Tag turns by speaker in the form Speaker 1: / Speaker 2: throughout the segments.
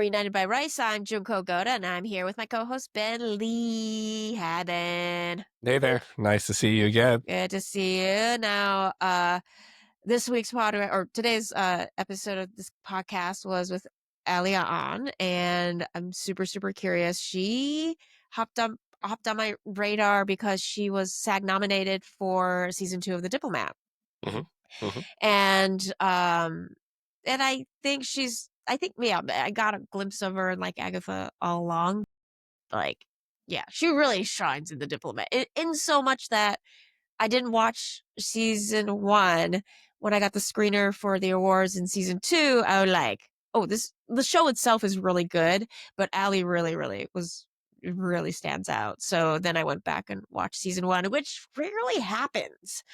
Speaker 1: We're United by Rice. I'm Junko Goda, and I'm here with my co-host Ben Lee Haddon.
Speaker 2: Hey there. Nice to see you again.
Speaker 1: Good to see you. Now, this week's or today's episode of this podcast was with Alia on, and I'm super, super curious. She hopped on my radar because she was SAG nominated for season 2 of The Diplomat.
Speaker 2: hmm hmm
Speaker 1: And I think I got a glimpse of her in like Agatha all along. Like, yeah, she really shines in The Diplomat in so much that I didn't watch season 1 when I got the screener for the awards in season 2. I was like, oh, the show itself is really good, but Ali really stands out. So then I went back and watched season 1, which rarely happens.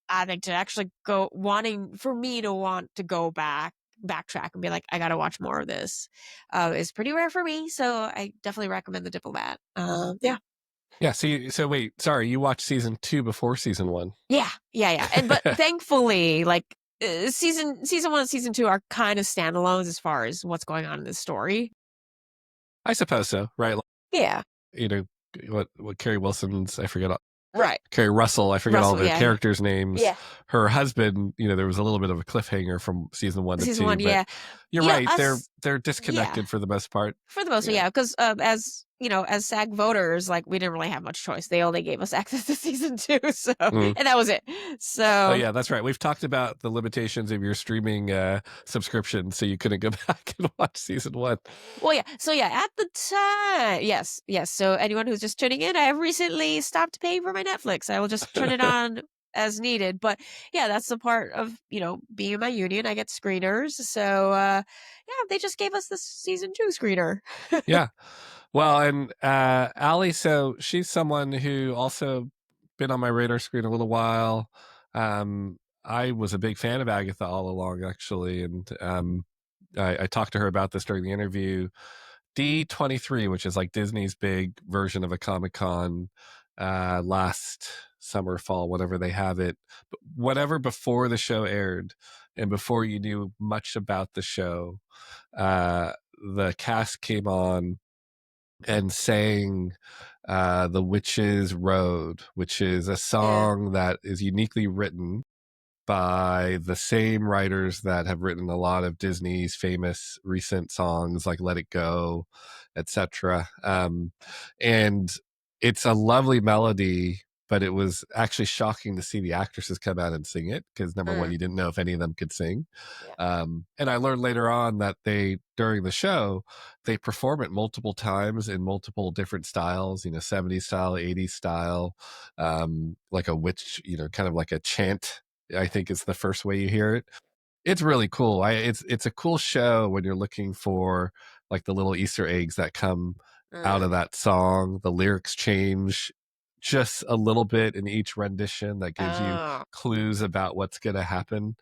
Speaker 1: I think to actually for me to want to go backtrack and be like, I got to watch more of this, is pretty rare for me. So I definitely recommend The Diplomat. Yeah.
Speaker 2: Yeah. So wait, sorry, you watched season 2 before season 1.
Speaker 1: Yeah. But thankfully, like season 1 and season 2 are kind of standalones as far as what's going on in the story.
Speaker 2: I suppose so, right?
Speaker 1: Yeah.
Speaker 2: You know, what Carrie Wilson's, I forget,
Speaker 1: Right.
Speaker 2: Carrie Russell, I forget all
Speaker 1: Russell,
Speaker 2: the
Speaker 1: yeah.
Speaker 2: characters' names.
Speaker 1: Yeah.
Speaker 2: Her husband, there was a little bit of a cliffhanger from season 1 to
Speaker 1: Season
Speaker 2: 2,
Speaker 1: 1,
Speaker 2: but
Speaker 1: yeah.
Speaker 2: you're right. They're disconnected
Speaker 1: Yeah.
Speaker 2: for the most part.
Speaker 1: For the most part,
Speaker 2: Yeah.
Speaker 1: yeah, because as SAG voters, like we didn't really have much choice. They only gave us access to season 2, so
Speaker 2: Mm.
Speaker 1: and that was it.
Speaker 2: Oh
Speaker 1: So
Speaker 2: yeah, that's right. We've talked about the limitations of your streaming subscription, so you couldn't go back and watch season 1.
Speaker 1: well, yeah. So yeah, at the time, yes. So anyone who's just tuning in, I have recently stopped paying for my Netflix. I will just turn it on as needed. But yeah, that's the part of being in my union. I get screeners, so yeah, they just gave us the season 2 screener.
Speaker 2: Yeah. Well, and Allie, so she's someone who also been on my radar screen a little while. I was a big fan of Agatha all along, actually, and I talked to her about this during the interview. D23, which is like Disney's big version of a Comic-Con, last summer, fall, whenever they have it, whatever before the show aired, and before you knew much about the show, the cast came on and sang The Witch's Road, which is a
Speaker 1: Yeah.
Speaker 2: song that is uniquely written by the same writers that have written a lot of Disney's famous recent songs like Let It Go, etc. And it's a lovely melody, but it was actually shocking to see the actresses come out and sing it because, number one, you didn't know if any of them could sing.
Speaker 1: Yeah.
Speaker 2: And I learned later on that during the show, they perform it multiple times in multiple different styles, 70s style, 80s style, like a witch, kind of like a chant, I think is the first way you hear it. It's really cool. It's a cool show when you're looking for like the little Easter eggs that come out of that song. The lyrics change just a little bit in each rendition that gives you clues about what's going to happen.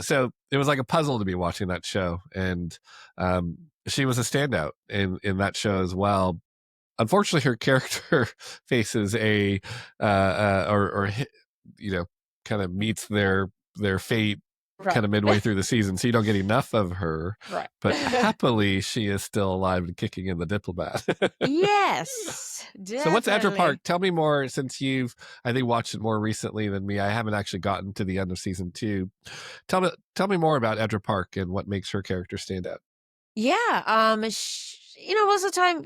Speaker 2: So it was like a puzzle to be watching that show, and she was a standout in that show as well. Unfortunately, her character faces kind of meets their fate kind of midway through the season, so you don't get enough of her.
Speaker 1: Right.
Speaker 2: But happily, she is still alive and kicking in The Diplomat.
Speaker 1: Yes, definitely.
Speaker 2: So what's Edra Park? Tell me more, since you've, I think, watched it more recently than me. I haven't actually gotten to the end of season 2. Tell me more about Edra Park and what makes her character stand out.
Speaker 1: Yeah, most of the time,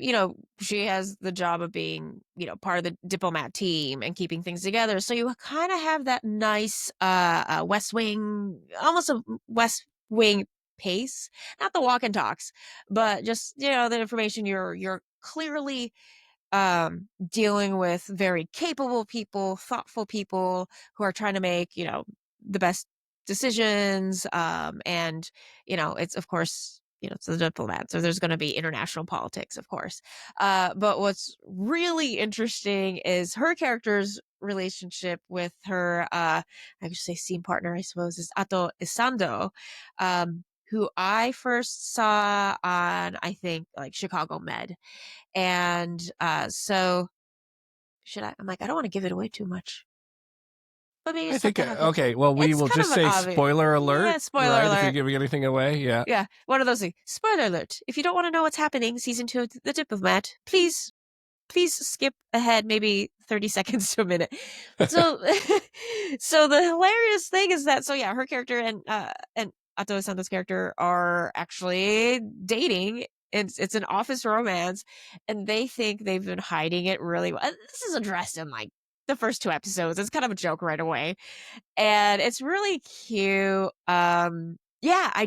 Speaker 1: she has the job of being, part of the diplomat team and keeping things together. So you kind of have that nice West Wing, almost a West Wing pace. Not the walk and talks, but just, the information you're clearly dealing with very capable people, thoughtful people who are trying to make, the best decisions. And, it's of course, it's the diplomat. So there's going to be international politics, of course. But what's really interesting is her character's relationship with her, I should say scene partner, I suppose, is Ato Isando, who I first saw on, I think, like Chicago Med. And so I'm like, I don't want to give it away too much. but maybe
Speaker 2: I
Speaker 1: it's not
Speaker 2: think,
Speaker 1: that obvious.
Speaker 2: okay, well, we
Speaker 1: It's
Speaker 2: will
Speaker 1: kind
Speaker 2: just
Speaker 1: of an
Speaker 2: say
Speaker 1: obvious.
Speaker 2: spoiler
Speaker 1: Yeah,
Speaker 2: alert,
Speaker 1: spoiler
Speaker 2: right? If you're
Speaker 1: alert.
Speaker 2: giving anything away, yeah.
Speaker 1: Yeah, one of those things. Spoiler alert. If you don't want to know what's happening, season 2 of The Diplomat, please skip ahead maybe 30 seconds to a minute. So so the hilarious thing is that, so yeah, her character and Ato Santo's character are actually dating. It's an office romance, and they think they've been hiding it really well. This is addressed in like the first 2 episodes. It's kind of a joke right away. And it's really cute. Yeah,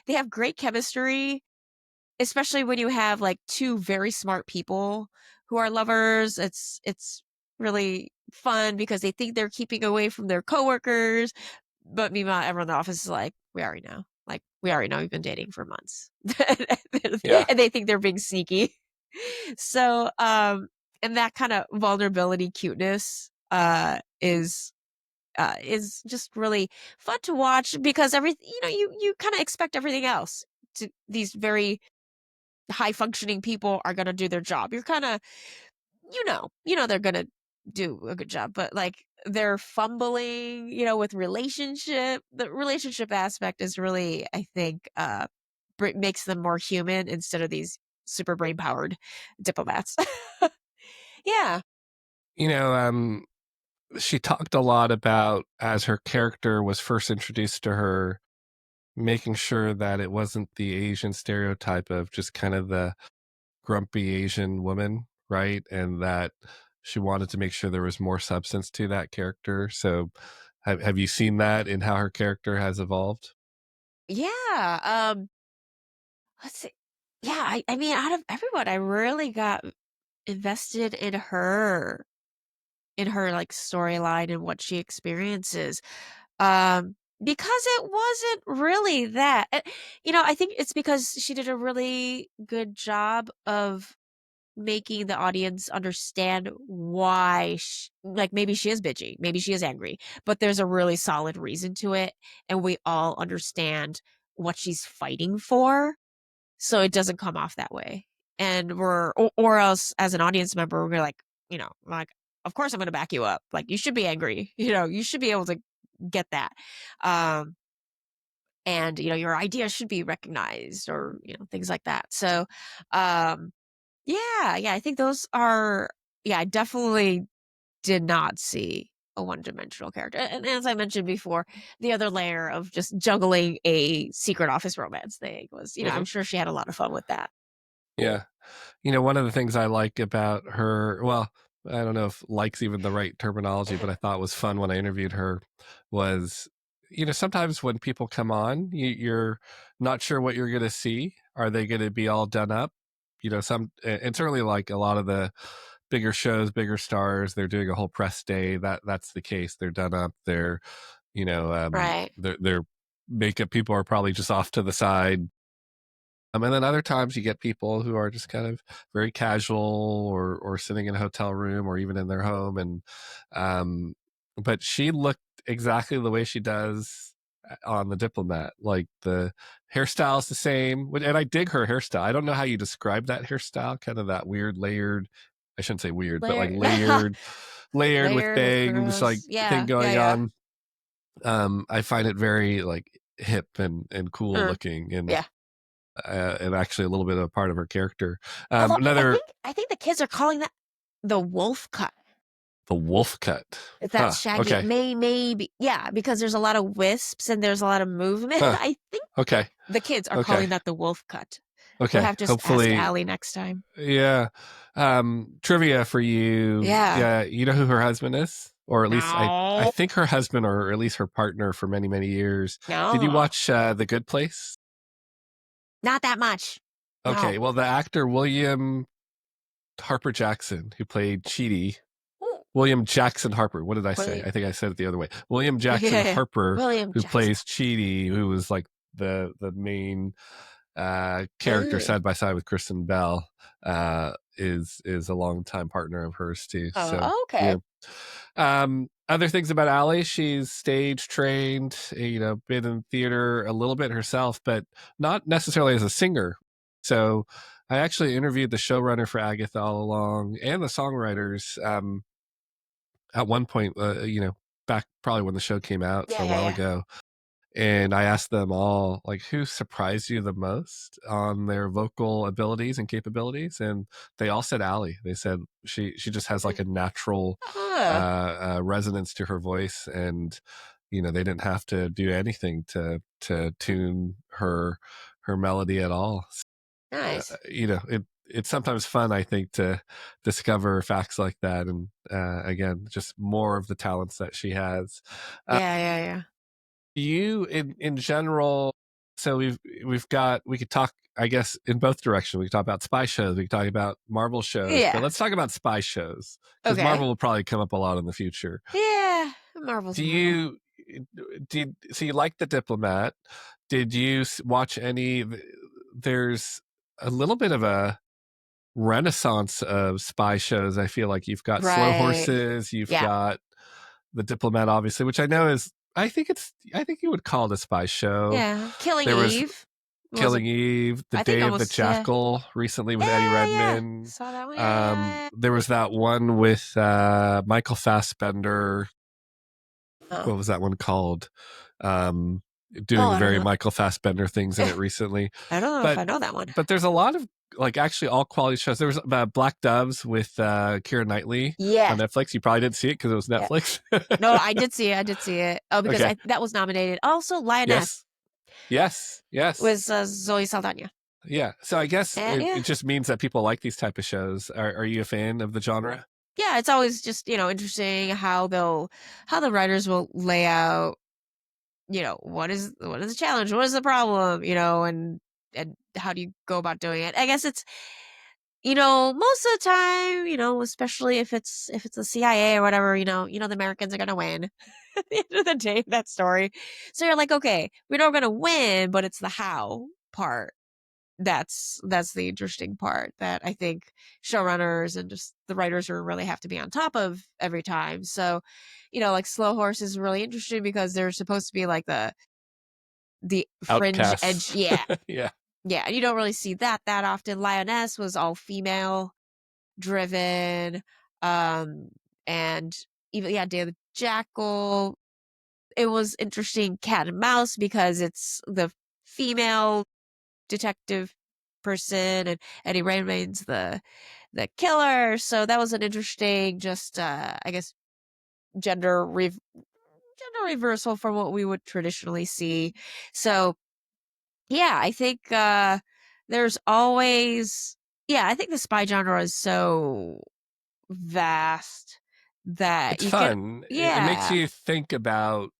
Speaker 1: they have great chemistry, especially when you have like 2 very smart people who are lovers. It's really fun because they think they're keeping away from their coworkers, but meanwhile, everyone in the office is like, "We already know. Like, we already know you've been dating for months."
Speaker 2: Yeah.
Speaker 1: And they think they're being sneaky. So, and that kind of vulnerability cuteness, is just really fun to watch because you kind of expect everything else. To these very high functioning people are going to do their job. You're kind of, they're going to do a good job, but like they're fumbling, with the relationship aspect is really, I think, makes them more human instead of these super brain powered diplomats. Yeah.
Speaker 2: You know, she talked a lot about, as her character was first introduced to her, making sure that it wasn't the Asian stereotype of just kind of the grumpy Asian woman, right? And that she wanted to make sure there was more substance to that character. So have you seen that in how her character has evolved?
Speaker 1: Yeah. Let's see. Yeah, I mean, out of everyone, I really got invested in her like storyline and what she experiences. Because it wasn't really that. I think it's because she did a really good job of making the audience understand why like maybe she is bitchy, maybe she is angry, but there's a really solid reason to it, and we all understand what she's fighting for, so it doesn't come off that way. And or else as an audience member, we're like, of course I'm going to back you up. Like, you should be angry. You should be able to get that. Um, and your ideas should be recognized, or things like that. So, yeah, I think those are, yeah, I definitely did not see a one-dimensional character. And as I mentioned before, the other layer of just juggling a secret office romance thing was, I'm
Speaker 2: Hmm.
Speaker 1: sure she had a lot of fun with that.
Speaker 2: Yeah. One of the things I like about her, well, I don't know if like's even the right terminology, but I thought was fun when I interviewed her was, sometimes when people come on, you're not sure what you're going to see. Are they going to be all done up? And certainly like a lot of the bigger shows, bigger stars, they're doing a whole press day. That's the case. They're done up. You know, um,
Speaker 1: Right.
Speaker 2: their makeup people are probably just off to the side, and then other times you get people who are just kind of very casual, or sitting in a hotel room or even in their home. And um, but she looked exactly the way she does on the Diplomat. Like the hairstyle is the same, and I dig her hairstyle. I don't know how you describe that hairstyle, kind of that weird layered. I shouldn't say weird, but like
Speaker 1: Layer
Speaker 2: layered with
Speaker 1: layered with
Speaker 2: bangs, like
Speaker 1: curls.
Speaker 2: thing
Speaker 1: Yeah, yeah,
Speaker 2: going
Speaker 1: yeah.
Speaker 2: on. I find it very like hip and cool
Speaker 1: Uh,
Speaker 2: looking,
Speaker 1: yeah.
Speaker 2: and actually a little bit of a part of her character.
Speaker 1: Although I
Speaker 2: Another,
Speaker 1: think I think the kids are calling that the wolf cut.
Speaker 2: the wolf cut.
Speaker 1: If that's
Speaker 2: Huh.
Speaker 1: shaggy,
Speaker 2: Okay.
Speaker 1: maybe, yeah, because there's a lot of wisps and there's a lot of movement.
Speaker 2: Huh.
Speaker 1: I think
Speaker 2: Okay.
Speaker 1: the kids are
Speaker 2: Okay.
Speaker 1: calling that the wolf cut. We'll
Speaker 2: Okay.
Speaker 1: have to ask
Speaker 2: Hopefully,
Speaker 1: Allie next time.
Speaker 2: yeah. Trivia for you.
Speaker 1: Yeah.
Speaker 2: Yeah. You know who her husband is? Or at least I
Speaker 1: No.
Speaker 2: think her husband, or at least her partner for many, many years. Did you
Speaker 1: No.
Speaker 2: watch The Good Place?
Speaker 1: Not that much.
Speaker 2: Okay.
Speaker 1: No.
Speaker 2: Well, the actor William Harper Jackson, who played Chidi,
Speaker 1: Ooh.
Speaker 2: William Jackson Harper. What did I say?
Speaker 1: William.
Speaker 2: I think I said it the other way. William Jackson
Speaker 1: Yeah.
Speaker 2: Harper,
Speaker 1: William
Speaker 2: who
Speaker 1: Jackson.
Speaker 2: plays Chidi, who was like the main character
Speaker 1: Ugh.
Speaker 2: side by side with Kristen Bell, is a longtime partner of hers too. So
Speaker 1: Oh,
Speaker 2: yeah.
Speaker 1: okay.
Speaker 2: Other things about Allie, she's stage trained, been in theater a little bit herself, but not necessarily as a singer. So I actually interviewed the showrunner for Agatha all along, and the songwriters. At one point, back probably when the show came out, so
Speaker 1: Yeah,
Speaker 2: a
Speaker 1: yeah,
Speaker 2: while
Speaker 1: yeah.
Speaker 2: ago, and I asked them all, like, who surprised you the most on their vocal abilities and capabilities, and they all said Allie. They said she just has like a natural
Speaker 1: Ah,
Speaker 2: resonance to her voice, and they didn't have to do anything to tune her melody at all.
Speaker 1: nice.
Speaker 2: It's sometimes fun, I think, to discover facts like that, and again, just more of the talents that she has. Uh,
Speaker 1: Yeah, yeah, yeah.
Speaker 2: you in general, so we could talk, I guess, in both directions. We could talk about spy shows, we could talk about Marvel shows, but
Speaker 1: Yeah.
Speaker 2: let's talk about spy shows, because
Speaker 1: Okay.
Speaker 2: Marvel will probably come up a lot in the future.
Speaker 1: Yeah. Marvel's
Speaker 2: Do
Speaker 1: Marvel.
Speaker 2: you did so you like The Diplomat? Did you watch any? There's a little bit of a renaissance of spy shows. I feel like you've got Slow
Speaker 1: Right.
Speaker 2: Horses, you've
Speaker 1: Yeah.
Speaker 2: got The Diplomat, obviously, which I know is. I think you would call it a spy show.
Speaker 1: Yeah. Killing
Speaker 2: There was
Speaker 1: Eve was a
Speaker 2: Killing Eve, The
Speaker 1: I think
Speaker 2: Day of the
Speaker 1: almost yeah.
Speaker 2: Jackal, recently with Eddie
Speaker 1: Yeah, yeah.
Speaker 2: Redmayne.
Speaker 1: Saw that one. Yeah, yeah, yeah.
Speaker 2: There was that one with Michael Fassbender.
Speaker 1: Oh.
Speaker 2: What was that one called? Um,
Speaker 1: Oh,
Speaker 2: Doing
Speaker 1: I don't
Speaker 2: very
Speaker 1: know.
Speaker 2: Michael Fassbender things in it recently.
Speaker 1: I don't know if
Speaker 2: But
Speaker 1: I know that one.
Speaker 2: there's a lot of, like, actually all quality shows. There was Black Doves with Keira Knightley
Speaker 1: Yeah.
Speaker 2: on Netflix. You probably didn't see it because it was
Speaker 1: Yeah.
Speaker 2: Netflix.
Speaker 1: No, I did see it. I did see it. Oh, because
Speaker 2: Okay.
Speaker 1: I that was nominated. Also, Lioness
Speaker 2: Yes. Yes. Yes.
Speaker 1: was Zoe Saldana.
Speaker 2: Yeah. So I guess
Speaker 1: And
Speaker 2: it
Speaker 1: yeah.
Speaker 2: just means that people like these type of shows. Are you a fan of the genre?
Speaker 1: Yeah, it's always just, interesting how the writers will lay out, what is the challenge? What is the problem? And how do you go about doing it? I guess it's most of the time, especially if it's the CIA or whatever, the Americans are gonna win at the end of the day, that story. So you're like, okay, we know we're gonna win, but it's the how part that's the interesting part that I think showrunners and just the writers are really have to be on top of every time. So, like Slow Horse is really interesting because they're supposed to be like the fringe edge.
Speaker 2: Outcasts.
Speaker 1: Yeah.
Speaker 2: Yeah.
Speaker 1: Yeah. And you don't really see that often. Lioness was all female driven. Um, and even Day of the Jackal. It was interesting cat and mouse because it's the female detective person and Eddie Redmayne's the killer. So that was an interesting just I guess gender gender reversal from what we would traditionally see. So yeah, I think there's always I, think the spy genre is so vast that
Speaker 2: It's
Speaker 1: you can
Speaker 2: fun. It makes
Speaker 1: yeah.
Speaker 2: you think about,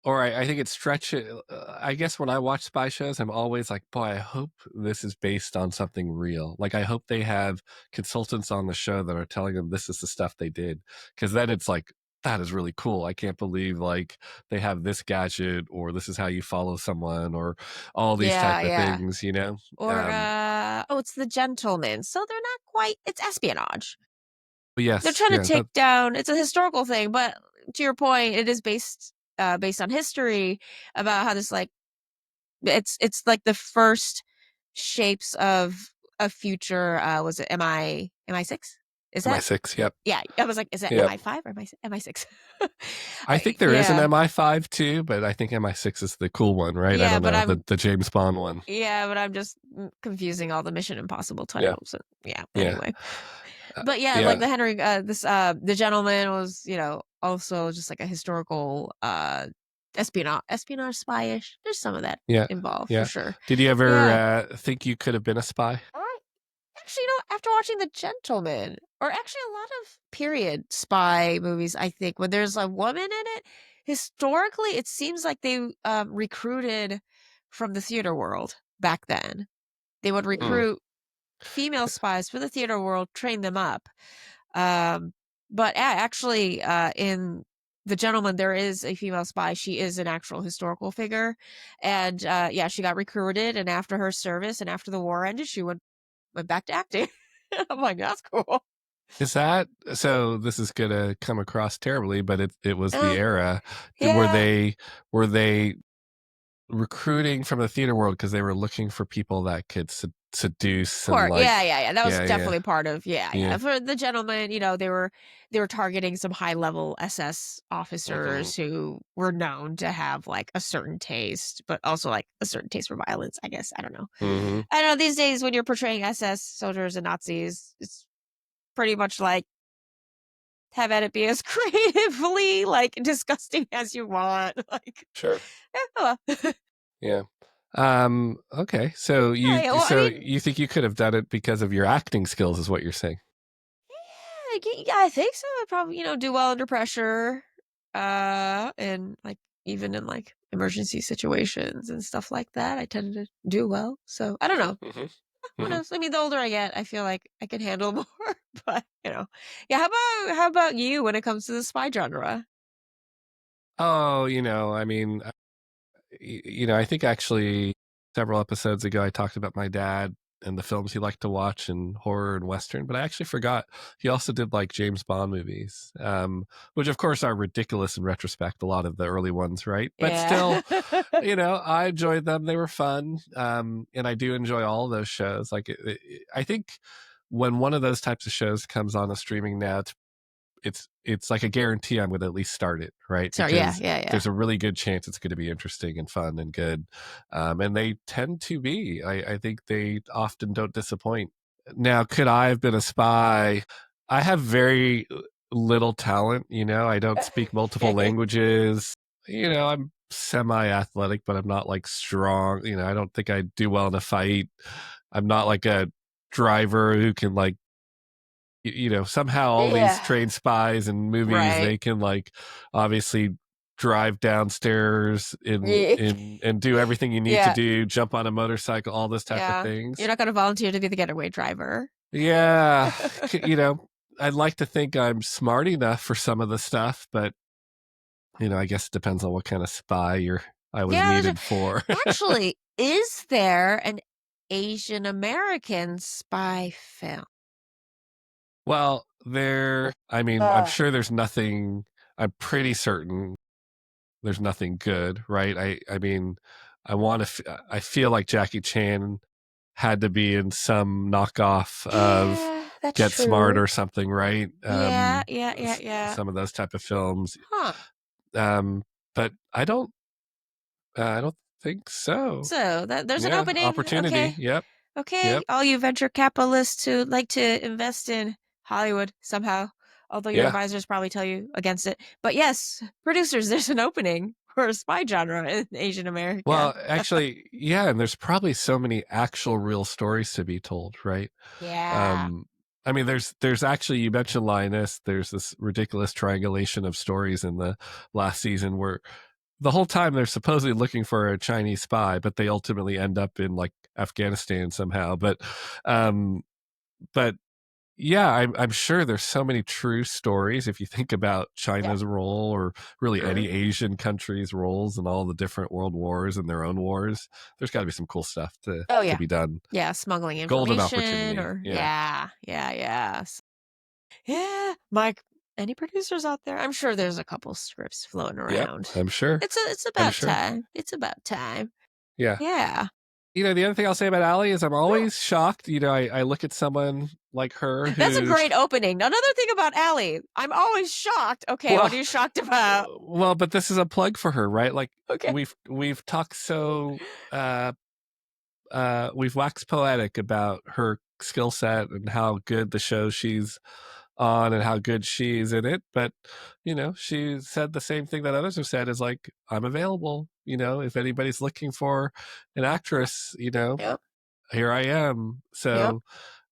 Speaker 2: or I think it stretches. I guess when I watch spy shows, I'm always like, boy, I hope this is based on something real. Like, I hope they have consultants on the show that are telling them this is the stuff they did. Because then it's like, that is really cool. I can't believe, like, they have this gadget, or this is how you follow someone, or all these
Speaker 1: Yeah,
Speaker 2: type of
Speaker 1: yeah.
Speaker 2: things.
Speaker 1: Or it's the gentleman. So they're not quite it's espionage.
Speaker 2: But
Speaker 1: They're
Speaker 2: yes,
Speaker 1: trying to
Speaker 2: yeah,
Speaker 1: take down it's a historical thing, but to your point, it is based on history about how this like it's like the first shapes of a future was it MI6? Is that
Speaker 2: MI6. Yep,
Speaker 1: yeah, I was like, is that
Speaker 2: yep.
Speaker 1: MI5 or MI6?
Speaker 2: I think there is an
Speaker 1: Yeah.
Speaker 2: MI5 too, but I think MI6 is the cool one, right? I
Speaker 1: Yeah,
Speaker 2: don't
Speaker 1: but
Speaker 2: know, the
Speaker 1: I'm
Speaker 2: the James Bond one.
Speaker 1: just confusing all the Mission Impossible
Speaker 2: Yeah,
Speaker 1: titles. Yeah,
Speaker 2: yeah,
Speaker 1: anyway. But yeah, like
Speaker 2: yeah,
Speaker 1: the Henry the gentleman was, also just like a historical espionage spy-ish. There's some of that
Speaker 2: yeah,
Speaker 1: involved for
Speaker 2: yeah.
Speaker 1: sure.
Speaker 2: Did you ever
Speaker 1: Yeah.
Speaker 2: think you could have been a spy?
Speaker 1: I actually, after watching The Gentleman, or actually a lot of period spy movies, I think when there's a woman in it, historically it seems like they recruited from the theater world back then. They would
Speaker 2: Mm,
Speaker 1: recruit female spies for the theater world, train them up. Um, but actually, in The Gentleman, there is a female spy. She is an actual historical figure, and yeah, she got recruited, and after her service and after the war ended, she went back to acting. I'm like, that's cool.
Speaker 2: is that so? This is gonna come across terribly, but it was the
Speaker 1: Uh,
Speaker 2: era. Were
Speaker 1: yeah.
Speaker 2: they were they recruiting from the theater world because they were looking for people that could seduce and
Speaker 1: Part yeah,
Speaker 2: like,
Speaker 1: yeah, yeah, that was
Speaker 2: yeah, yeah,
Speaker 1: definitely part of yeah,
Speaker 2: yeah.
Speaker 1: yeah. For the gentleman, they were targeting some high-level SS
Speaker 2: Hmm.
Speaker 1: officers who were known to have, like, a certain taste, but also, like, a certain taste for violence, I guess, I don't know.
Speaker 2: Hmm.
Speaker 1: I don't know, these days when you're portraying SS soldiers and Nazis, it's pretty much like, have at it be as creatively, like, disgusting as you want, like,
Speaker 2: Sure.
Speaker 1: yeah.
Speaker 2: Yeah. Okay. So
Speaker 1: Yeah, yeah, well, I
Speaker 2: so
Speaker 1: mean,
Speaker 2: you think you could have done it because of your acting skills, is what you're saying?
Speaker 1: yeah, I think so. I'd probably, do well under pressure, and like even in like emergency situations and stuff like that, I tend to do well. So I don't know.
Speaker 2: Hmm.
Speaker 1: Who
Speaker 2: Hmm.
Speaker 1: knows? I mean, the older I get, I feel like I can handle more. But yeah. How about you when it comes to the spy genre?
Speaker 2: Oh, I mean, I think actually several episodes ago I talked about my dad and the films he liked to watch and horror and western, but I actually forgot he also did like James Bond movies, which of course are ridiculous in retrospect, a lot of the early ones, right? But
Speaker 1: Yeah.
Speaker 2: still, I enjoyed them. They were fun, and I do enjoy all of those shows. Like, I think when one of those types of shows comes on a streaming now, it's like a guarantee I'm going to at least start it, right?
Speaker 1: Sorry. Yeah.
Speaker 2: Because
Speaker 1: Yeah. Yeah.
Speaker 2: there's a really good chance it's going to be interesting and fun and good, and they tend to be. I think they often don't disappoint. Now, could I have been a spy? I have very little talent. I don't speak multiple languages. I'm semi-athletic, but I'm not like strong. I don't think I do well in a fight. I'm not like a driver who can like somehow all these
Speaker 1: Yeah.
Speaker 2: trained spies and movies,
Speaker 1: Right.
Speaker 2: they can like obviously drive downstairs
Speaker 1: Yeah.
Speaker 2: and do everything you need to
Speaker 1: Yeah.
Speaker 2: do, jump on a motorcycle, all those type of
Speaker 1: Yeah. You're
Speaker 2: things.
Speaker 1: not going to volunteer to be the getaway driver.
Speaker 2: Yeah, I'd like to think I'm smart enough for some of the stuff, but I guess it depends on what kind of spy I was
Speaker 1: Yeah,
Speaker 2: needed for.
Speaker 1: actually, is there an Asian American spy film?
Speaker 2: Well, I mean, I'm
Speaker 1: Uh,
Speaker 2: sure there's nothing. I'm pretty certain there's nothing good, right? I mean, I feel like Jackie Chan had to be in some knockoff of
Speaker 1: yeah, that's
Speaker 2: Get Smart
Speaker 1: true.
Speaker 2: or something, right?
Speaker 1: Yeah, yeah, yeah, yeah.
Speaker 2: Some of those type of films.
Speaker 1: Huh.
Speaker 2: Um, but I don't think so.
Speaker 1: So there's an
Speaker 2: Yeah,
Speaker 1: opening.
Speaker 2: opportunity.
Speaker 1: Okay.
Speaker 2: Yep,
Speaker 1: Okay.
Speaker 2: yep,
Speaker 1: All you venture capitalists who like to invest in Hollywood somehow, although your
Speaker 2: yeah.
Speaker 1: advisors probably tell you against it. But yes, producers, there's an opening for a spy genre in Asian America.
Speaker 2: Well, actually, yeah, and there's probably so many actual real stories to be told, right?
Speaker 1: Yeah.
Speaker 2: Um, I mean, there's actually, you mentioned Lioness. There's this ridiculous triangulation of stories in the last season where the whole time they're supposedly looking for a Chinese spy, but they ultimately end up in like Afghanistan somehow. Um, but yeah, I'm sure there's so many true stories if you think about
Speaker 1: Yeah.
Speaker 2: China's role or really any Asian country's roles in all the different world wars and their own wars. There's got to be some cool stuff
Speaker 1: Oh
Speaker 2: to
Speaker 1: yeah.
Speaker 2: be done.
Speaker 1: Yeah, smuggling
Speaker 2: Golden
Speaker 1: information
Speaker 2: opportunity.
Speaker 1: or
Speaker 2: Yeah.
Speaker 1: yeah, yeah, yeah. Yeah, Mike, any producers out there? I'm sure there's a couple scripts floating
Speaker 2: Yep.
Speaker 1: around.
Speaker 2: I'm sure.
Speaker 1: It's
Speaker 2: I'm
Speaker 1: about
Speaker 2: sure.
Speaker 1: time. It's about time.
Speaker 2: Yeah.
Speaker 1: Yeah.
Speaker 2: The other thing I'll say about Allie is I'm
Speaker 1: Yeah.
Speaker 2: always shocked. I look at someone like her
Speaker 1: That's a
Speaker 2: who's,
Speaker 1: great opening. Another thing about Allie, I'm always shocked. Okay, what
Speaker 2: well,
Speaker 1: are you shocked about?
Speaker 2: but this is a plug for her, right? Like
Speaker 1: Okay.
Speaker 2: we've talked so we've waxed poetic about her skill set and how good the show she's on and how good she's in it. But, she said the same thing that others have said is like, I'm available. If anybody's looking for an actress,
Speaker 1: Yep.
Speaker 2: here I am.
Speaker 1: Yep.
Speaker 2: So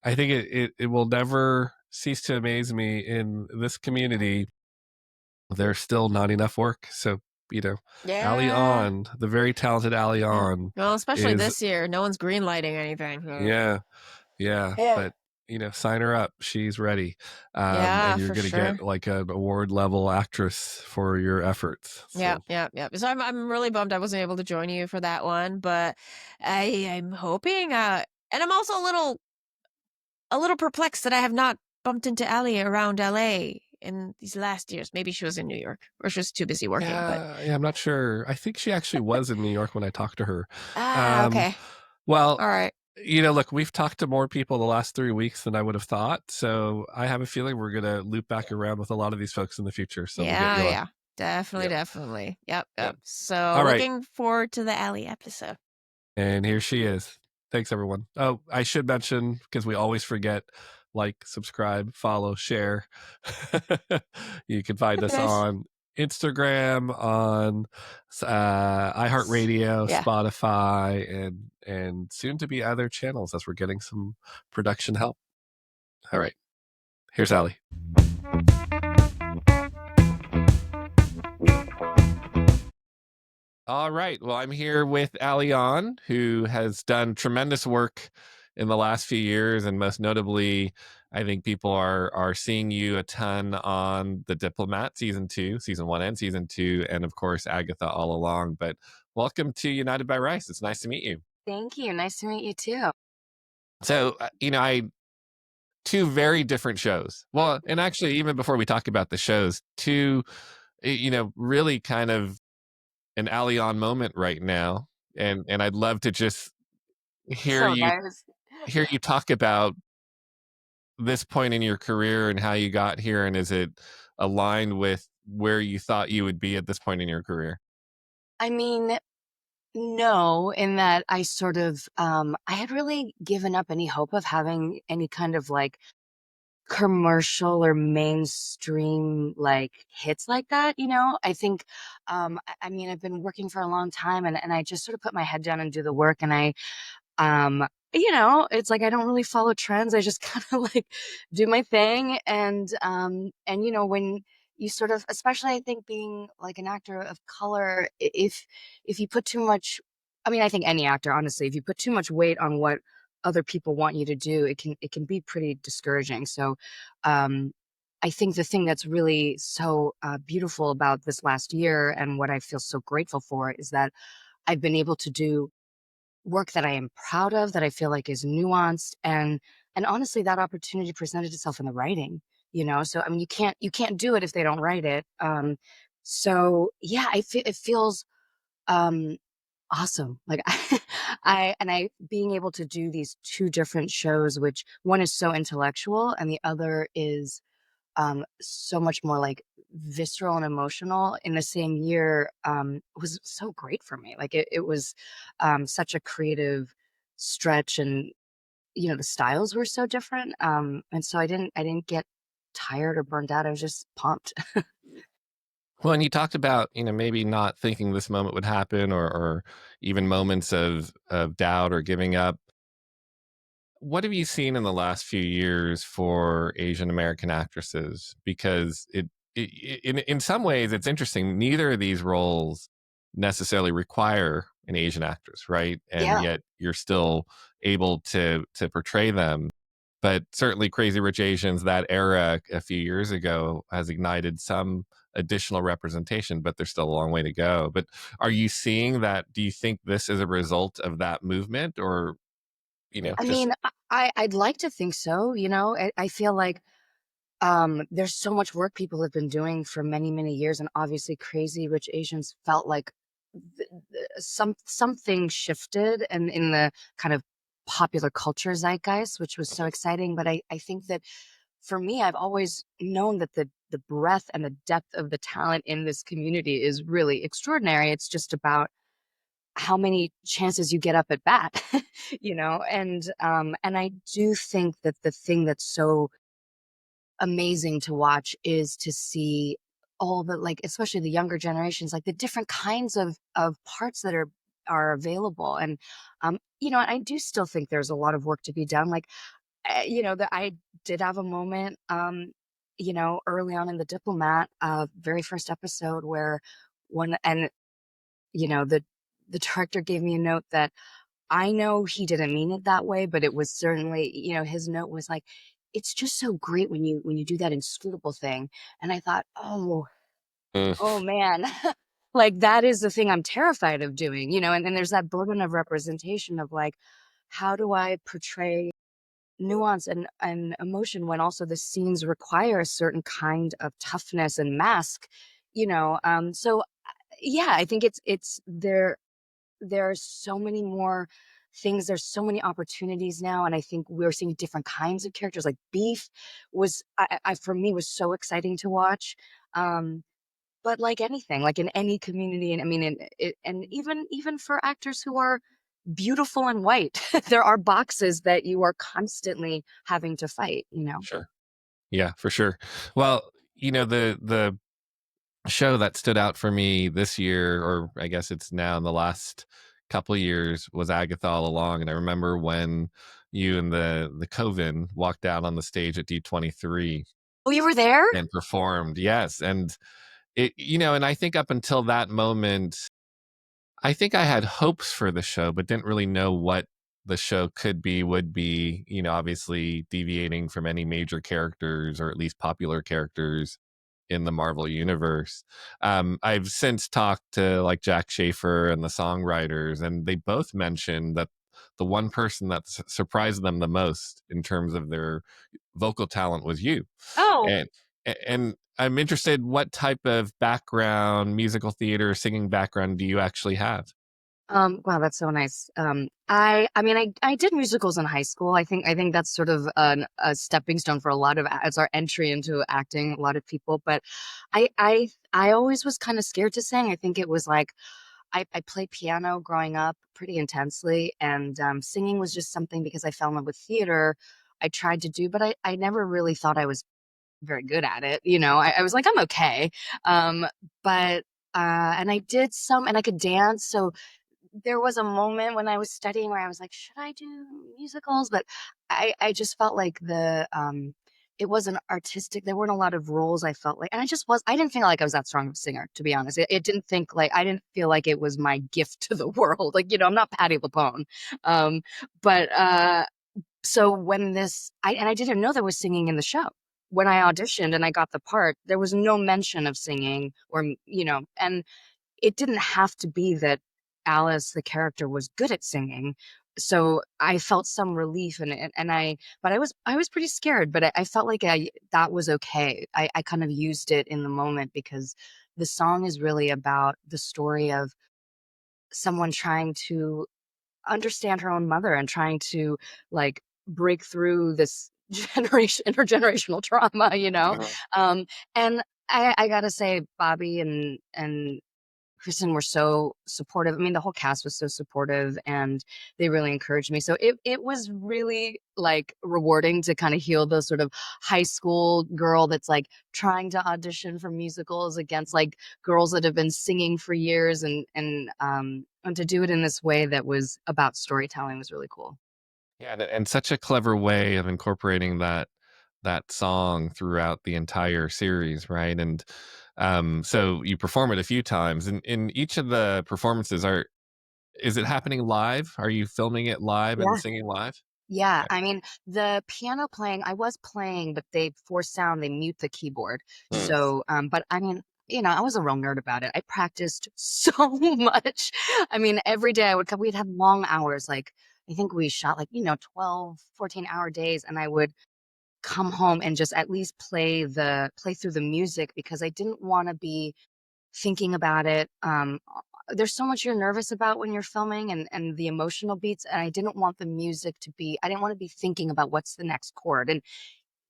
Speaker 2: I think it will never cease to amaze me in this community. There's still not enough work. So, Ali
Speaker 1: Yeah.
Speaker 2: On, the very talented Ali
Speaker 1: Yeah.
Speaker 2: On
Speaker 1: Well, especially
Speaker 2: is,
Speaker 1: this year, no one's green lighting anything. So.
Speaker 2: yeah, yeah.
Speaker 1: Yeah.
Speaker 2: But, sign her up. She's ready.
Speaker 1: Yeah,
Speaker 2: And you're
Speaker 1: for
Speaker 2: going to get
Speaker 1: sure.
Speaker 2: like an award level actress for your efforts.
Speaker 1: Yeah,
Speaker 2: So,
Speaker 1: yeah, yeah. So I'm really bummed I wasn't able to join you for that one, but I'm hoping and I'm also a little perplexed that I have not bumped into Ali around LA. in these last years. Maybe she was in New York or she was too busy working, but
Speaker 2: Yeah, yeah, I'm not sure. I think she actually was in New York when I talked to her. Um,
Speaker 1: okay.
Speaker 2: well,
Speaker 1: All right.
Speaker 2: look, we've talked to more people the last 3 weeks than I would have thought, so I have a feeling we're gonna loop back around with a lot of these folks in the future, so we'll get
Speaker 1: Yeah,
Speaker 2: you on.
Speaker 1: yeah. Definitely,
Speaker 2: Yep,
Speaker 1: definitely. Yep,
Speaker 2: yep.
Speaker 1: yep. So,
Speaker 2: All right,
Speaker 1: looking forward to the Allie episode.
Speaker 2: and here she is. Thanks, everyone. Oh, I should mention, because we always forget, like, subscribe, follow, share. You can find
Speaker 1: Yep,
Speaker 2: us
Speaker 1: guys.
Speaker 2: on Instagram, on
Speaker 1: S-
Speaker 2: iHeartRadio,
Speaker 1: Yeah.
Speaker 2: Spotify, and soon to be other channels as we're getting some production help. All right, here's Allie. All right. Well, I'm here with Alion, who has done tremendous work in the last few years, and most notably, I think people are seeing you a ton on The Diplomat season 1 and season 2, and of course Agatha all along. But welcome to United by Rice. It's nice to meet you.
Speaker 3: Thank you. Nice to meet you too.
Speaker 2: So, I two very different shows. Well, and actually, even before we talk about the shows, two, really kind of an Alion moment right now, and I'd love to just hear
Speaker 3: So
Speaker 2: you
Speaker 3: nice.
Speaker 2: talk about this point in your career and how you got here, and is it aligned with where you thought you would be at this point in your career?
Speaker 3: I mean, no, in that I sort of I had really given up any hope of having any kind of like commercial or mainstream like hits like that, you know? I think I mean I've been working for a long time and I just sort of put my head down and do the work and Um, it's like I don't really follow trends. I just kind of like do my thing and when you sort of especially I think being like an actor of color, if you put too much I mean, I think any actor, honestly, if you put too much weight on what other people want you to do, it can be pretty discouraging. So um I think the thing that's really so beautiful about this last year and what I feel so grateful for is that I've been able to do work that I am proud of, that I feel like is nuanced, and honestly, that opportunity presented itself in the writing, you know? So, I mean, you can't do it if they don't write it. So yeah, it feels, um, awesome. Like, I being able to do these 2 different shows, which one is so intellectual and the other is so much more like visceral and emotional in the same year was so great for me. Like it was such a creative stretch and the styles were so different. And so I didn't get tired or burned out. I was just pumped.
Speaker 2: Well, and you talked about, maybe not thinking this moment would happen, or even moments of doubt or giving up. What have you seen in the last few years for Asian American actresses? Because in some ways, it's interesting. Neither of these roles necessarily require an Asian actress, right? And
Speaker 3: Yeah.
Speaker 2: yet you're still able to portray them. But certainly, Crazy Rich Asians, that era a few years ago, has ignited some additional representation, but there's still a long way to go. But are you seeing that? Do you think this is a result of that movement, or
Speaker 3: I
Speaker 2: just
Speaker 3: mean, I'd like to think so, you know. I feel like there's so much work people have been doing for many, many years, and obviously Crazy Rich Asians felt like something shifted and in the kind of popular culture zeitgeist, which was so exciting. But I think that for me, I've always known that the breadth and the depth of the talent in this community is really extraordinary. It's just about how many chances you get up at bat, and I do think that the thing that's so amazing to watch is to see all the like especially the younger generations like the different kinds of parts that are available and I do still think there's a lot of work to be done like that I did have a moment early on in the Diplomat very first episode where one and the director gave me a note that I know he didn't mean it that way, but it was certainly, his note was like, "It's just so great when you do that inscrutable thing." And I thought, "Oh,
Speaker 2: mm,
Speaker 3: oh man." Like that is the thing I'm terrified of doing, and then there's that burden of representation of like, how do I portray nuance and emotion when also the scenes require a certain kind of toughness and mask, so yeah, I think it's there are so many more things, there's so many opportunities now, and I think we're seeing different kinds of characters, like Beef was for me, was so exciting to watch, um, but like anything, like in any community, and I mean, and even for actors who are beautiful and white, there are boxes that you are constantly having to fight.
Speaker 2: Sure. Yeah, for sure. Well, the show that stood out for me this year, or I guess it's now in the last couple of years, was Agatha All Along. And I remember when you and the Coven walked out on the stage at D23
Speaker 3: Oh, you were there?
Speaker 2: and performed. Yes. And and I think up until that moment, I think I had hopes for the show, but didn't really know what the show could be, would be, obviously deviating from any major characters or at least popular characters in the Marvel universe. I've since talked to like Jack Schaefer and the songwriters, and they both mentioned that the one person that surprised them the most in terms of their vocal talent was you.
Speaker 3: Oh,
Speaker 2: And and I'm interested, what type of background, musical theater, singing background do you actually have?
Speaker 3: wow, that's so nice. I mean, I did musicals in high school. I think that's sort of a stepping stone for a lot of it's our entry into acting. A lot of people, but I always was kind of scared to sing. I think it was like I played piano growing up pretty intensely, and singing was just something because I fell in love with theater. I tried to do, but I never really thought I was very good at it. I was like, I'm okay. Um, but and I did some, and I could dance. So there was a moment when I was studying where I was like, should I do musicals? But I just felt like it wasn't artistic. There weren't a lot of roles I felt like, and I didn't feel like I was that strong of a singer, to be honest. It didn't think like, I didn't feel like it was my gift to the world. Like, I'm not Patty LuPone. Um, but so when and I didn't know there was singing in the show. When I auditioned and I got the part, there was no mention of singing and it didn't have to be that Alice, the character, was good at singing. So I felt some relief in it, but I was pretty scared, but I felt like that was okay. I kind of used it in the moment because the song is really about the story of someone trying to understand her own mother and trying to like break through this intergenerational trauma.
Speaker 2: Mhm.
Speaker 3: Um, and I gotta say, Bobby and Kristen were so supportive. I mean, the whole cast was so supportive and they really encouraged me. So it was really like rewarding to kind of heal those sort of high school girl that's like trying to audition for musicals against like girls that have been singing for years and to do it in this way that was about storytelling was really cool.
Speaker 2: Yeah, and such a clever way of incorporating that song throughout the entire series, right? And so you perform it a few times, and in each of the performances, are is it happening live? Are you filming it live and
Speaker 3: Yeah.
Speaker 2: singing live?
Speaker 3: Yeah,
Speaker 2: Okay.
Speaker 3: I mean, the piano playing, I was playing, but they for sound, they mute the keyboard.
Speaker 2: Mm.
Speaker 3: So, but I mean, I was a real nerd about it. I practiced so much. I mean, every day I would come, we'd have long hours. Like, I think we shot like, 12, 14-hour days. And I would come home and just at least play through the music because I didn't want to be thinking about it. There's so much you're nervous about when you're filming and the emotional beats. And I didn't want the music to be, I didn't want to be thinking about what's the next chord. And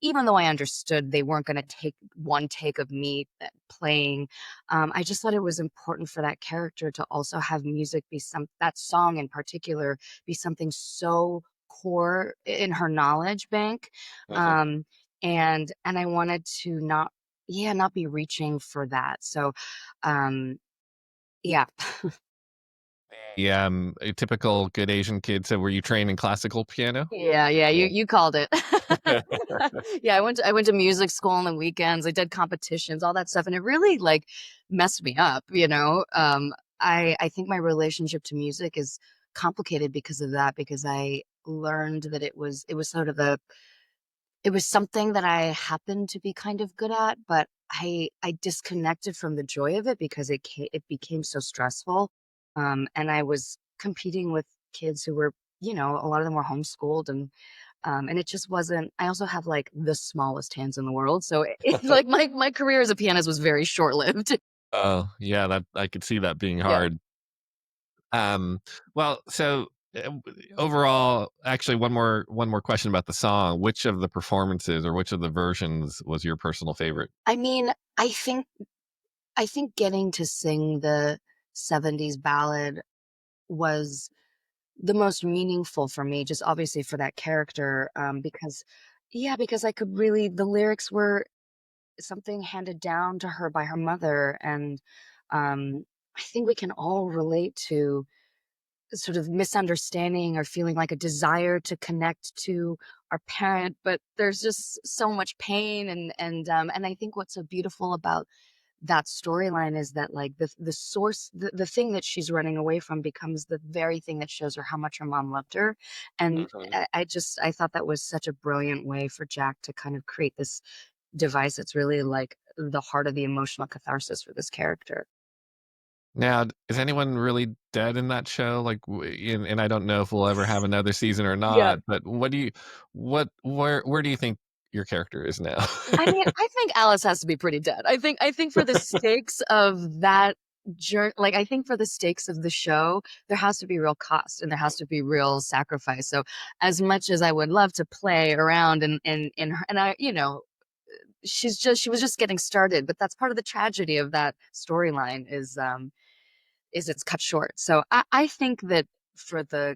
Speaker 3: even though I understood they weren't going to take one take of me playing, I just thought it was important for that character to also have music be that song in particular be something so core in her knowledge bank.
Speaker 2: Mhm.
Speaker 3: Um, and I wanted to not be reaching for that. So, um, yeah.
Speaker 2: Yeah, a typical good Asian kid. So, were you trained in classical piano?
Speaker 3: Yeah, yeah,
Speaker 2: Yeah.
Speaker 3: you called it. Yeah, I went to music school on the weekends. I did competitions, all that stuff, and it really like messed me up. I think my relationship to music is complicated because of that, because I learned that it was sort of it was something that I happened to be kind of good at, but I disconnected from the joy of it because it became so stressful. And I was competing with kids who were, a lot of them were homeschooled, and And it just wasn't. I also have like the smallest hands in the world, so it's like my career as a pianist was very short lived.
Speaker 2: Oh, yeah, that I could see that being
Speaker 3: Yeah.
Speaker 2: hard. Um, well, so overall, actually, one more question about the song. Which of the performances or which of the versions was your personal favorite?
Speaker 3: I mean, I think getting to sing the '70s ballad was the most meaningful for me, just obviously for that character, because yeah, because I could really the lyrics were something handed down to her by her mother, and I think we can all relate to sort of misunderstanding or feeling like a desire to connect to our parent, but there's just so much pain, and I think what's so beautiful about that storyline is that like the source the thing that she's running away from becomes the very thing that shows her how much her mom loved her. And
Speaker 2: Mhm.
Speaker 3: I thought that was such a brilliant way for Jack to kind of create this device that's really like the heart of the emotional catharsis for this character.
Speaker 2: Now, is anyone really dead in that show? Like, and I don't know if we'll ever have another season or
Speaker 3: Yeah.
Speaker 2: not. But where do you think your character is now?
Speaker 3: I mean, I think Alice has to be pretty dead. I think for the stakes of that journey, like I think for the stakes of the show, there has to be real cost and there has to be real sacrifice. So as much as I would love to play around and her, and I, she was just getting started, but that's part of the tragedy of that storyline is it's cut short. So I think that for the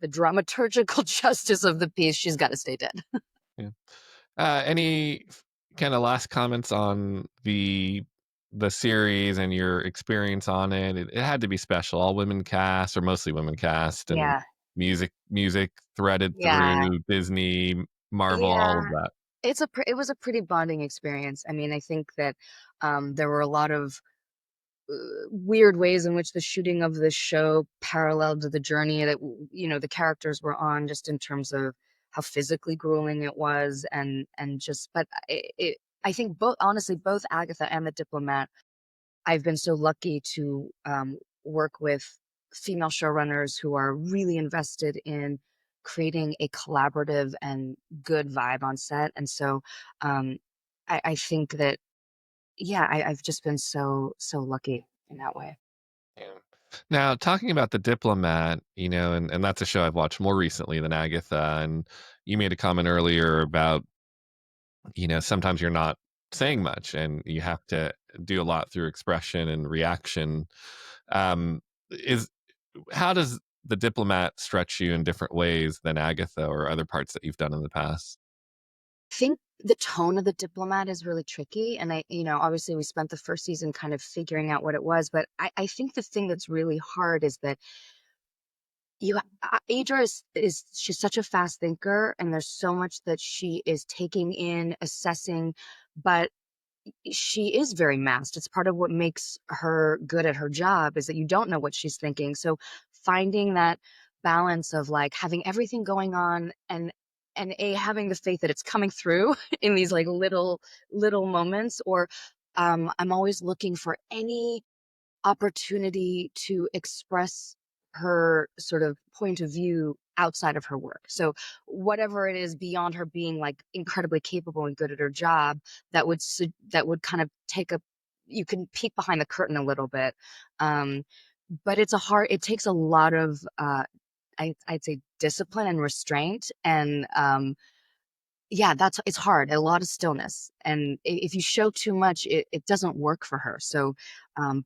Speaker 3: dramaturgical justice of the piece, she's got to stay dead.
Speaker 2: Yeah. Any kind of last comments on the series and your experience on it? It had to be special. All women cast, or mostly women cast, and
Speaker 3: Yeah.
Speaker 2: music threaded
Speaker 3: Yeah.
Speaker 2: through Disney, Marvel, all of
Speaker 3: Yeah.
Speaker 2: that.
Speaker 3: It was a pretty bonding experience. I mean, I think that, there were a lot of, weird ways in which the shooting of the show paralleled the journey that, the characters were on, just in terms of how physically grueling it was, and just but I think both honestly, both Agatha and The Diplomat, I've been so lucky to, work with female showrunners who are really invested in creating a collaborative and good vibe on set, and so, um, I think that, yeah, I've just been so lucky in that way.
Speaker 2: Yeah. Now, talking about The Diplomat, and that's a show I've watched more recently than Agatha, and you made a comment earlier about, sometimes you're not saying much and you have to do a lot through expression and reaction. Is How does The Diplomat stretch you in different ways than Agatha or other parts that you've done in the past?
Speaker 3: I think the tone of The Diplomat is really tricky, and obviously we spent the first season kind of figuring out what it was, but I think the thing that's really hard is that Adra is she's such a fast thinker, and there's so much that she is taking in, assessing, but she is very masked. It's part of what makes her good at her job is that you don't know what she's thinking. So finding that balance of like having everything going on and having the faith that it's coming through in these like little moments, or I'm always looking for any opportunity to express her sort of point of view outside of her work. So whatever it is beyond her being like incredibly capable and good at her job, that would kind of take a you can peek behind the curtain a little bit. Um, but it takes a lot of I'd say discipline and restraint, and yeah, it's hard, a lot of stillness, and I if you show too much, it doesn't work for her, so,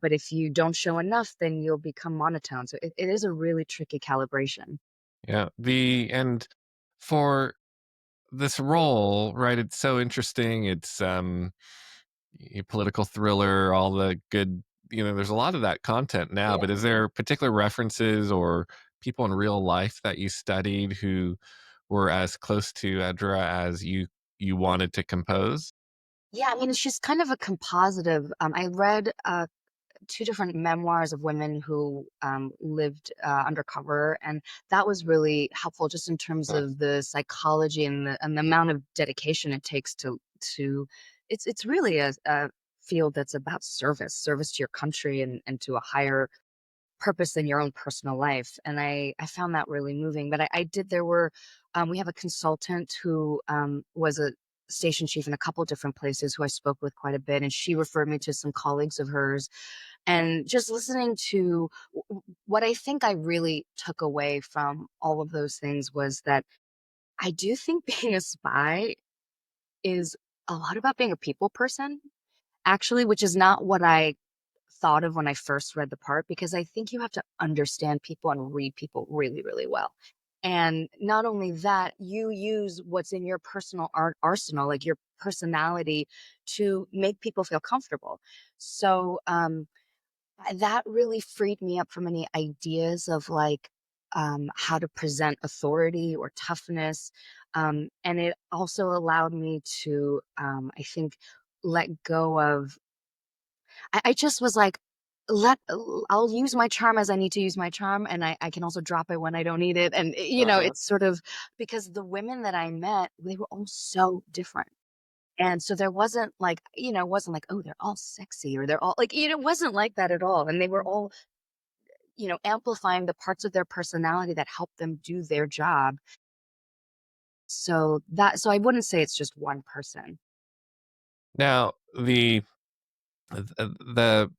Speaker 3: but if you don't show enough, then you'll become monotone, so it is a really tricky calibration.
Speaker 2: Yeah. And for this role, right? It's so interesting. It's a political thriller, all the good, there's a lot of that content now,
Speaker 3: Yeah.
Speaker 2: but is there particular references or people in real life that you studied who were as close to Edra as you wanted to compose?
Speaker 3: Yeah, I mean, she's kind of a compositive, I read, 2 different memoirs of women who, lived, undercover, and that was really helpful just in terms
Speaker 2: Uh,
Speaker 3: of the psychology and the amount of dedication it takes to it's really a field that's about service to your country and to a higher purpose in your own personal life. And I found that really moving. But I did, there were, we have a consultant who was a station chief in a couple different places who I spoke with quite a bit. And she referred me to some colleagues of hers. And just listening to what I think I really took away from all of those things was that I do think being a spy is a lot about being a people person, actually, which is not what I thought of when I first read the part, because I think you have to understand people and read people really, really well. And not only that, you use what's in your personal arsenal, like your personality, to make people feel comfortable. So that really freed me up from any ideas of like how to present authority or toughness. And it also allowed me to, I think, let go of I just was like, I'll use my charm as I need to use my charm, and I can also drop it when I don't need it. And
Speaker 2: Uh-huh.
Speaker 3: it's sort of because the women that I met, they were all so different. And so there wasn't like, it wasn't like, oh, they're all sexy or they're all like, it wasn't like that at all. And they were all, amplifying the parts of their personality that help them do their job. So I wouldn't say it's just one person.
Speaker 2: Now, the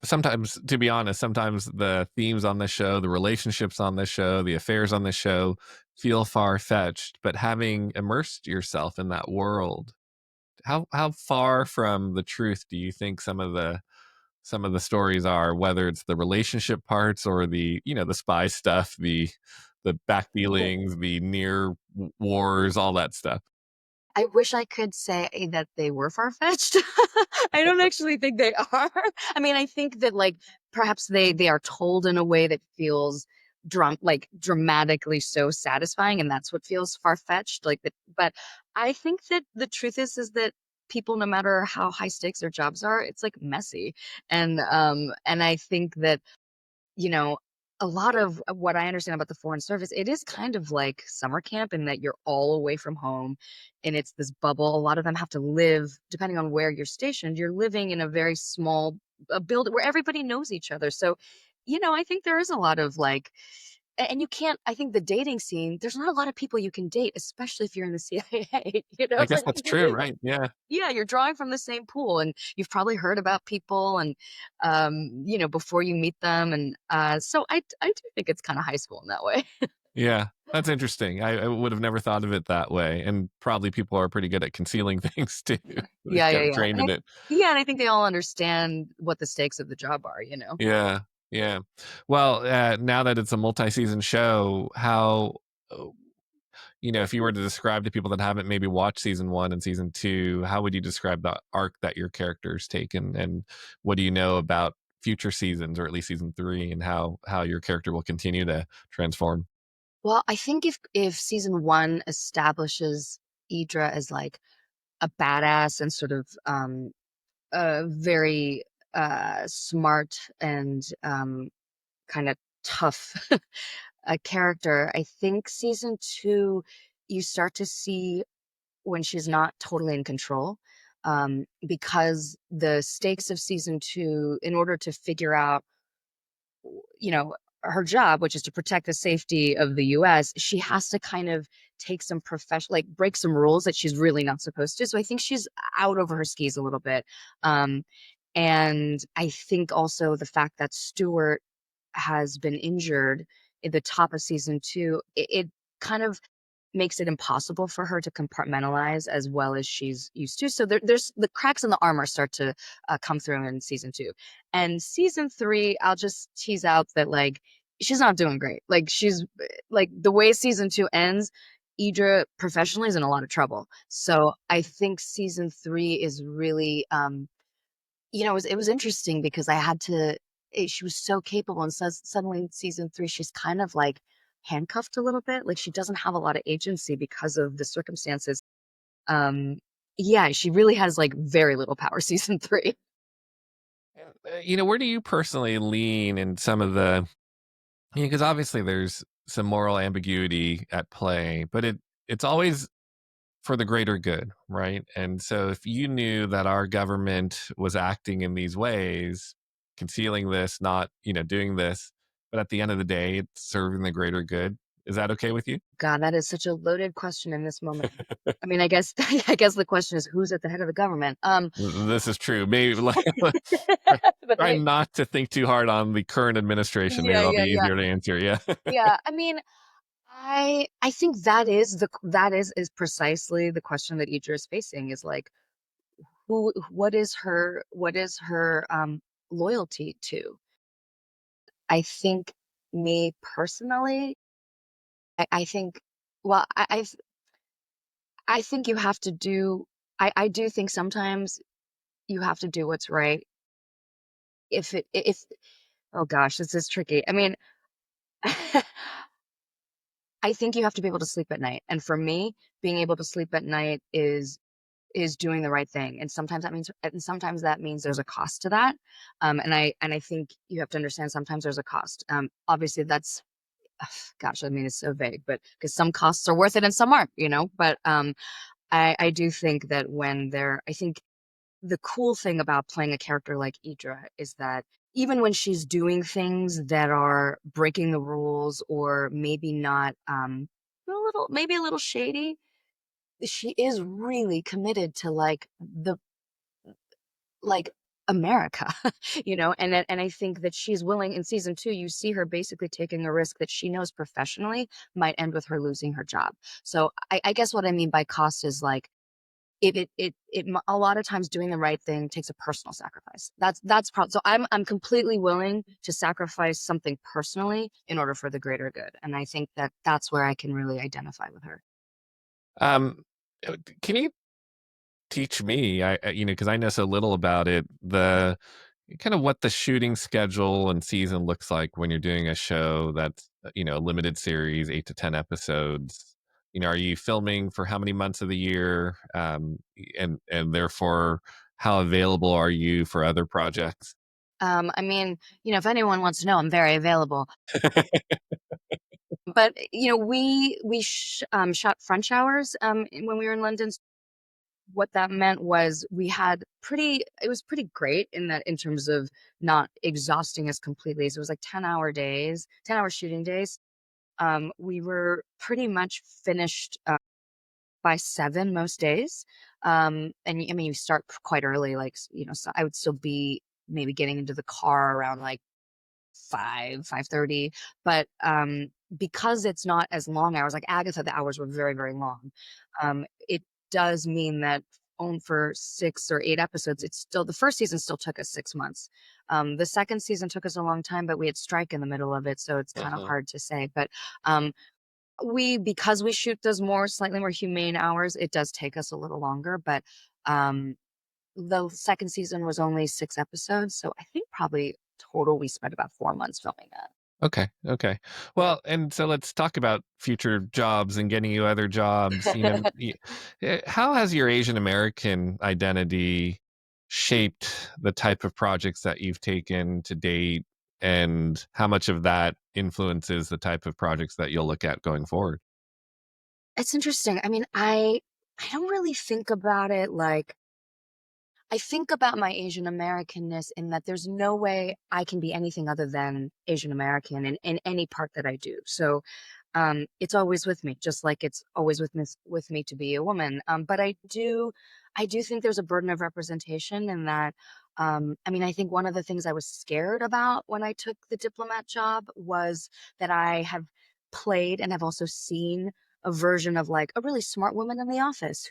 Speaker 2: sometimes, to be honest, sometimes the themes on the show, the relationships on the show, the affairs on the show feel far-fetched, but having immersed yourself in that world, how far from the truth do you think some of the stories are, whether it's the relationship parts or the spy stuff, the back dealings, the near wars, all that stuff?
Speaker 3: I wish I could say that they were far-fetched. I don't actually think they are. I mean, I think that, like, perhaps they are told in a way that feels dramatically so satisfying, and that's what feels far-fetched, like, that. But I think that the truth is that people, no matter how high stakes their jobs are, it's, like, messy. And I think that you know, a lot of what I understand about the Foreign Service, it is kind of like summer camp in that you're all away from home and it's this bubble. A lot of them have to live, depending on where you're stationed, you're living in a very small building where everybody knows each other. So, I think there is a lot of like, and you can't, I think the dating scene, there's not a lot of people you can date, especially if you're in the CIA.
Speaker 2: I
Speaker 3: It's
Speaker 2: guess
Speaker 3: like,
Speaker 2: that's true, right? Yeah.
Speaker 3: yeah, you're drawing from the same pool and you've probably heard about people and before you meet them. And so I do think it's kind of high school in that way.
Speaker 2: Yeah, that's interesting. I would have never thought of it that way, and probably people are pretty good at concealing things too. They're
Speaker 3: Yeah, yeah,
Speaker 2: kind of
Speaker 3: yeah.
Speaker 2: trained in it.
Speaker 3: And I think they all understand what the stakes of the job are.
Speaker 2: Yeah, yeah. Well, now that it's a multi-season show, how uh, if you were to describe to people that haven't maybe watched season 1 and season 2, how would you describe the arc that your characters take, and what do you know about future seasons, or at least season 3, and how your character will continue to transform?
Speaker 3: Well, I think if season one establishes Idra as like a badass and sort of a very smart and kind of tough a character, I think season two you start to see when she's not totally in control. Because the stakes of season two, in order to figure out, you know, her job, which is to protect the safety of the US, she has to kind of take some professional, like break some rules that she's really not supposed to. So I think she's out over her skis a little bit. Um, and I think also the fact that Stewart has been injured at the top of season two, it kind of makes it impossible for her to compartmentalize as well as she's used to. So there's the cracks in the armor start to come through in season two. And season three, I'll just tease out that like she's not doing great. Like she's like the way season two ends, Idra professionally is in a lot of trouble. So I think season three is really it was interesting because I had to she was so capable and says suddenly in season 3 she's kind of like handcuffed a little bit, like she doesn't have a lot of agency because of the circumstances. Um yeah, she really has like very little power season 3.
Speaker 2: Where do you personally lean in some of the, because obviously there's some moral ambiguity at play, but it's always for the greater good, right? And so if you knew that our government was acting in these ways, concealing this, not, doing this, but at the end of the day, it's serving the greater good. Is that okay with you?
Speaker 3: God, that is such a loaded question in this moment. I mean, I guess I guess the question is who's at the head of the government?
Speaker 2: This is true. Maybe like
Speaker 3: But
Speaker 2: try
Speaker 3: hey,
Speaker 2: not to think too hard on the current administration. Maybe
Speaker 3: yeah,
Speaker 2: that'll
Speaker 3: yeah,
Speaker 2: be
Speaker 3: yeah.
Speaker 2: easier to answer. Yeah.
Speaker 3: Yeah, I mean, I think that is precisely the question that Idra is facing is like what is her loyalty to? I think me personally, I think well, I think you have to do I do think sometimes you have to do what's right if oh gosh, this is tricky. I mean, I think you have to be able to sleep at night. And for me, being able to sleep at night is doing the right thing. And sometimes that means there's a cost to that. And I think you have to understand sometimes there's a cost. Obviously that's gosh, I mean it's so vague, but because some costs are worth it and some aren't, you know. But I do think that I think the cool thing about playing a character like Idra is that even when she's doing things that are breaking the rules or maybe not maybe a little shady, she is really committed to like America, you know, and I think that she's willing in season 2, you see her basically taking a risk that she knows professionally might end with her losing her job. So I guess what I mean by cost is like a lot of times doing the right thing takes a personal sacrifice. So I'm completely willing to sacrifice something personally in order for the greater good. And I think that that's where I can really identify with her.
Speaker 2: Um, can you teach me? Because I know so little about it. The kind of what the shooting schedule and season looks like when you're doing a show that's a limited series, 8 to 10 episodes. Are you filming for how many months of the year? And therefore, how available are you for other projects?
Speaker 3: I mean, if anyone wants to know, I'm very available. But we shot French hours when we were in London. What that meant was it was pretty great in terms of not exhausting us completely. So it was like 10-hour days, 10-hour shooting days. We were pretty much finished by 7 most days. And I mean, you start quite early, like, so I would still be maybe getting into the car around like 5:30. But because it's not as long hours, like Agatha, the hours were very, very long. It does mean that on for 6 or 8 episodes, it's still the first season still took us 6 months. The second season took us a long time, but we had strike in the middle of it, so it's kind of
Speaker 2: Mhm.
Speaker 3: hard to say. But um, because we shoot those slightly more humane hours, it does take us a little longer. But um, the second season was only 6 episodes, so I think probably total we spent about 4 months filming that.
Speaker 2: Okay. Okay. Well, and so let's talk about future jobs and getting you other jobs. How has your Asian American identity shaped the type of projects that you've taken to date, and how much of that influences the type of projects that you'll look at going forward?
Speaker 3: It's interesting. I mean, I don't really think about it like I think about my Asian Americanness in that there's no way I can be anything other than Asian American in any part that I do. So it's always with me, just like it's always with me to be a woman. But I do think there's a burden of representation in that. I mean, I think one of the things I was scared about when I took the diplomat job was that I have played and have also seen a version of like a really smart woman in the office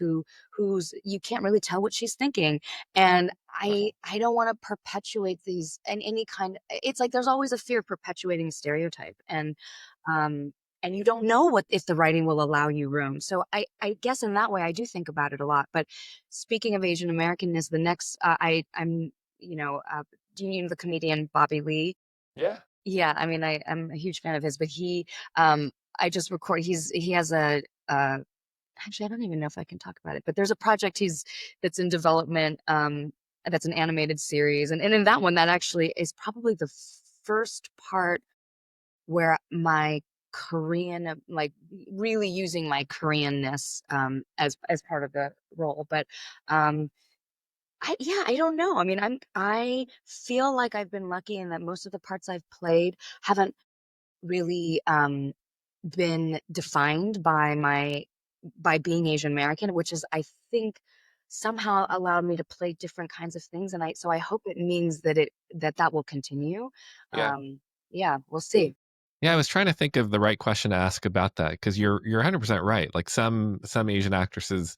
Speaker 3: who's you can't really tell what she's thinking. And I don't want to perpetuate these and any kind. It's like there's always a fear of perpetuating a stereotype. Um and you don't know what if the writing will allow you room. So I guess in that way I do think about it a lot. But speaking of Asian Americanness, the next I'm do you know the comedian Bobby Lee?
Speaker 2: Yeah.
Speaker 3: Yeah, I mean I'm a huge fan of his, but um I just record he has a actually I don't even know if I can talk about it, but there's a project he's that's in development, that's an animated series. And in that one, that actually is probably the first part where my Korean, like really using my Koreanness as part of the role. But um I don't know. I mean, I feel like I've been lucky in that most of the parts I've played haven't really been defined by by being Asian American, which is, I think, somehow allowed me to play different kinds of things, and I hope it means that that will continue.
Speaker 2: Yeah.
Speaker 3: Yeah, we'll see.
Speaker 2: Yeah, I was trying to think of the right question to ask about that because you're 100% right. Like some Asian actresses,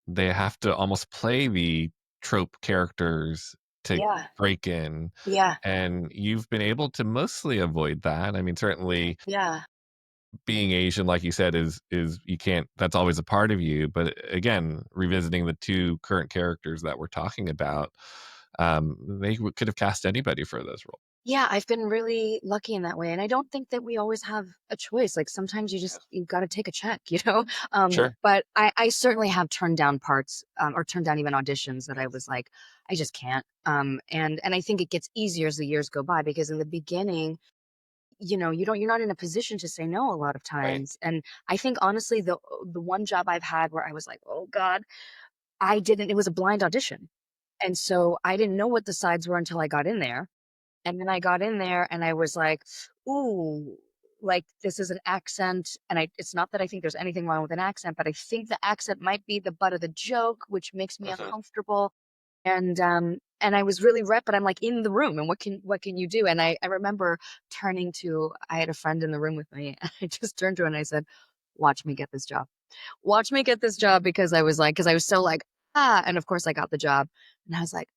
Speaker 2: they have to almost play the trope characters to
Speaker 3: Yeah,
Speaker 2: break in,
Speaker 3: yeah,
Speaker 2: and you've been able to mostly avoid that. I mean, certainly
Speaker 3: yeah.
Speaker 2: being Asian, like you said, is you can't. That's always a part of you. But again, revisiting the two current characters that we're talking about, they could have cast anybody for those roles.
Speaker 3: Yeah, I've been really lucky in that way, and I don't think that we always have a choice. Like, sometimes you gotta take a check, you know?
Speaker 2: Sure.
Speaker 3: But I certainly have turned down parts, or turned down even auditions that I was like, "I just can't." And I think it gets easier as the years go by because in the beginning, you're not in a position to say no a lot of
Speaker 2: Right.
Speaker 3: times, and I think honestly, the one job I've had where I was like, "Oh god," I didn't it was a blind audition, and so I didn't know what the sides were until I got in there, and then I got in there and I was like, "Ooh, like, this is an accent," and it's not that I think there's anything wrong with an accent, but I think the accent might be the butt of the joke, which makes me
Speaker 2: Mhm.
Speaker 3: uncomfortable, and I was really but I'm, like, in the room, and what can you do? And I remember turning to I had a friend in the room with me, and I just turned to her and I said, "Watch me get this job. Watch me get this job," because I was so like, "Ah," and of course I got the job, and I was like,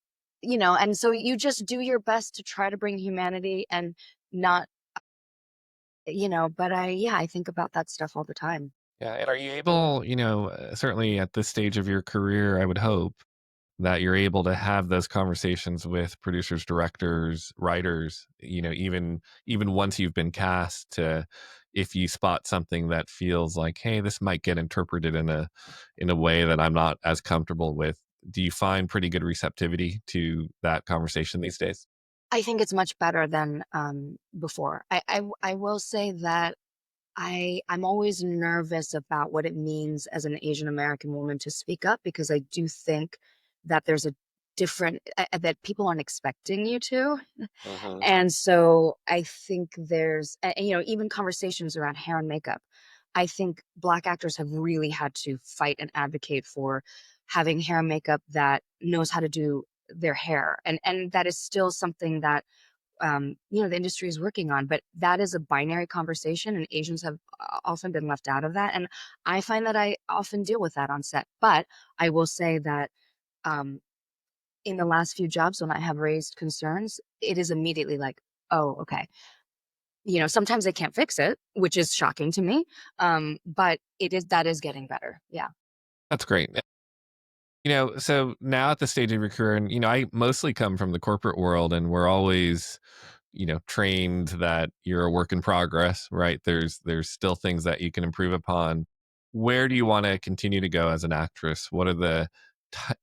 Speaker 3: and so you just do your best to try to bring humanity and not, but yeah, I think about that stuff all the time.
Speaker 2: Yeah, and are you able, certainly at this stage of your career, I would hope that you're able to have those conversations with producers, directors, writers, even once you've been cast to if you spot something that feels like, hey, this might get interpreted in a way that I'm not as comfortable with. Do you find pretty good receptivity to that conversation these days?
Speaker 3: I think it's much better than, before. I will say that I'm always nervous about what it means as an Asian American woman to speak up because I do think that there's a different that people aren't expecting you to.
Speaker 2: Hmm.
Speaker 3: And so I think there's even conversations around hair and makeup. I think Black actors have really had to fight and advocate for having hair and makeup that knows how to do their hair, and that is still something that the industry is working on. But that is a binary conversation, and Asians have often been left out of that. And I find that I often deal with that on set. But I will say that um, in the last few jobs, when I have raised concerns, it is immediately like, oh, okay. Sometimes they can't fix it, which is shocking to me. But that is getting better. Yeah.
Speaker 2: That's great. So now at the stage of your career, and I mostly come from the corporate world, and we're always trained that you're a work in progress, right? There's still things that you can improve upon. Where do you want to continue to go as an actress? What are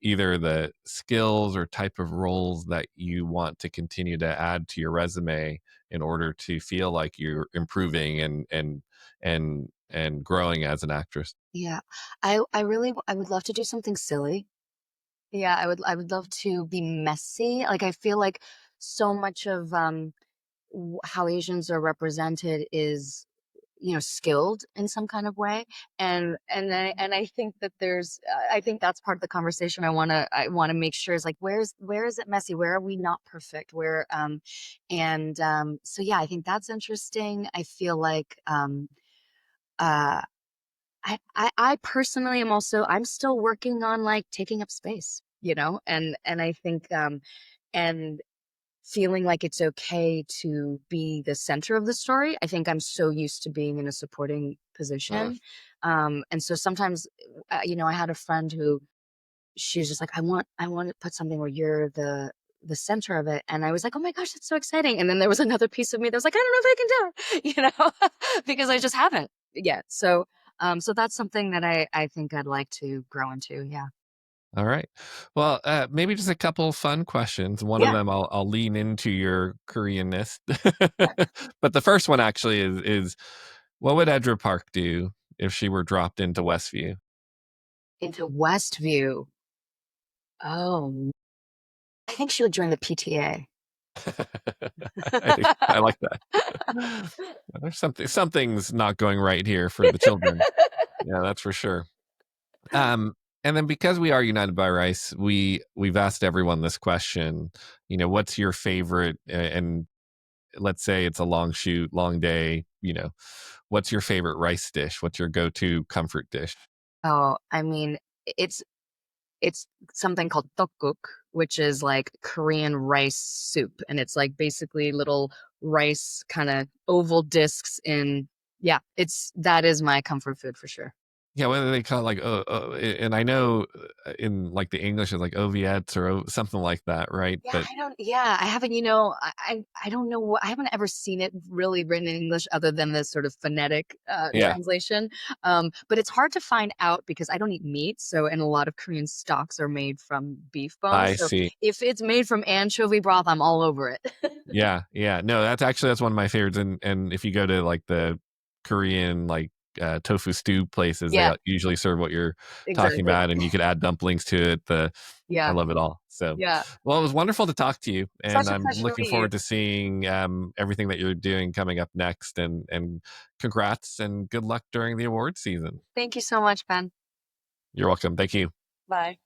Speaker 2: either the skills or type of roles that you want to continue to add to your resume in order to feel like you're improving and growing as an actress?
Speaker 3: Yeah. I would love to do something silly. Yeah, I would love to be messy. Like, I feel like so much of how Asians are represented is, skilled in some kind of way, and I think that I think that's part of the conversation I want to make sure is like, where is it messy? Where are we not perfect? Where and so yeah, I think that's interesting. I feel like uh I personally am also I'm still working on like taking up space, and I think and feeling like it's okay to be the center of the story. I think I'm so used to being in a supporting
Speaker 2: Mm.
Speaker 3: position. And so sometimes I had a friend who she was just like, I want to put something where you're the center of it. And I was like, oh my gosh, that's so exciting. And then there was another piece of me that was like, I don't know if I can do it, because I just haven't yet. So that's something that I think I'd like to grow into. Yeah.
Speaker 2: All right. Well, maybe just a couple fun questions. One of
Speaker 3: Yeah.
Speaker 2: them I'll lean into your Koreanness,
Speaker 3: Yeah.
Speaker 2: but the first one actually is what would Edra Park do if she were dropped into Westview?
Speaker 3: Into Westview. Oh, I think she would join the PTA.
Speaker 2: I like that. There's something's not going right here for the children. Yeah, that's for sure. Um, and then because we are united by rice, we've asked everyone this question. What's your favorite? And let's say it's a long shoot, long day. What's your favorite rice dish? What's your go-to comfort dish?
Speaker 3: Oh, I mean, it's it's something called tteokguk, which is like Korean rice soup, and it's like basically little rice kind of oval discs in. Yeah, it's that is my comfort food for sure.
Speaker 2: Yeah, whether they call it like and I know in like the English is like oviettes or something like that, right?
Speaker 3: Yeah,
Speaker 2: But
Speaker 3: I don't. Yeah, I haven't. I don't know what I haven't ever seen it really written in English other than this sort of phonetic
Speaker 2: yeah,
Speaker 3: translation. But it's hard to find out because I don't eat meat. So, and a lot of Korean stocks are made from beef bones.
Speaker 2: I
Speaker 3: So,
Speaker 2: see.
Speaker 3: if it's made from anchovy broth, I'm all over it.
Speaker 2: Yeah, yeah. No, that's one of my favorites. And if you go to like the Korean like tofu stew places, they
Speaker 3: Yeah,
Speaker 2: usually serve what you're talking
Speaker 3: exactly.
Speaker 2: about, and you could add dumplings to it. I
Speaker 3: Yeah,
Speaker 2: love it all. So,
Speaker 3: yeah.
Speaker 2: well, it was wonderful to talk to you, and
Speaker 3: Such a
Speaker 2: I'm
Speaker 3: pleasure to
Speaker 2: looking
Speaker 3: meet you.
Speaker 2: forward to seeing everything that you're doing coming up next. And congrats and good luck during the award season.
Speaker 3: Thank you so much, Ben.
Speaker 2: You're welcome. Thank you.
Speaker 3: Bye.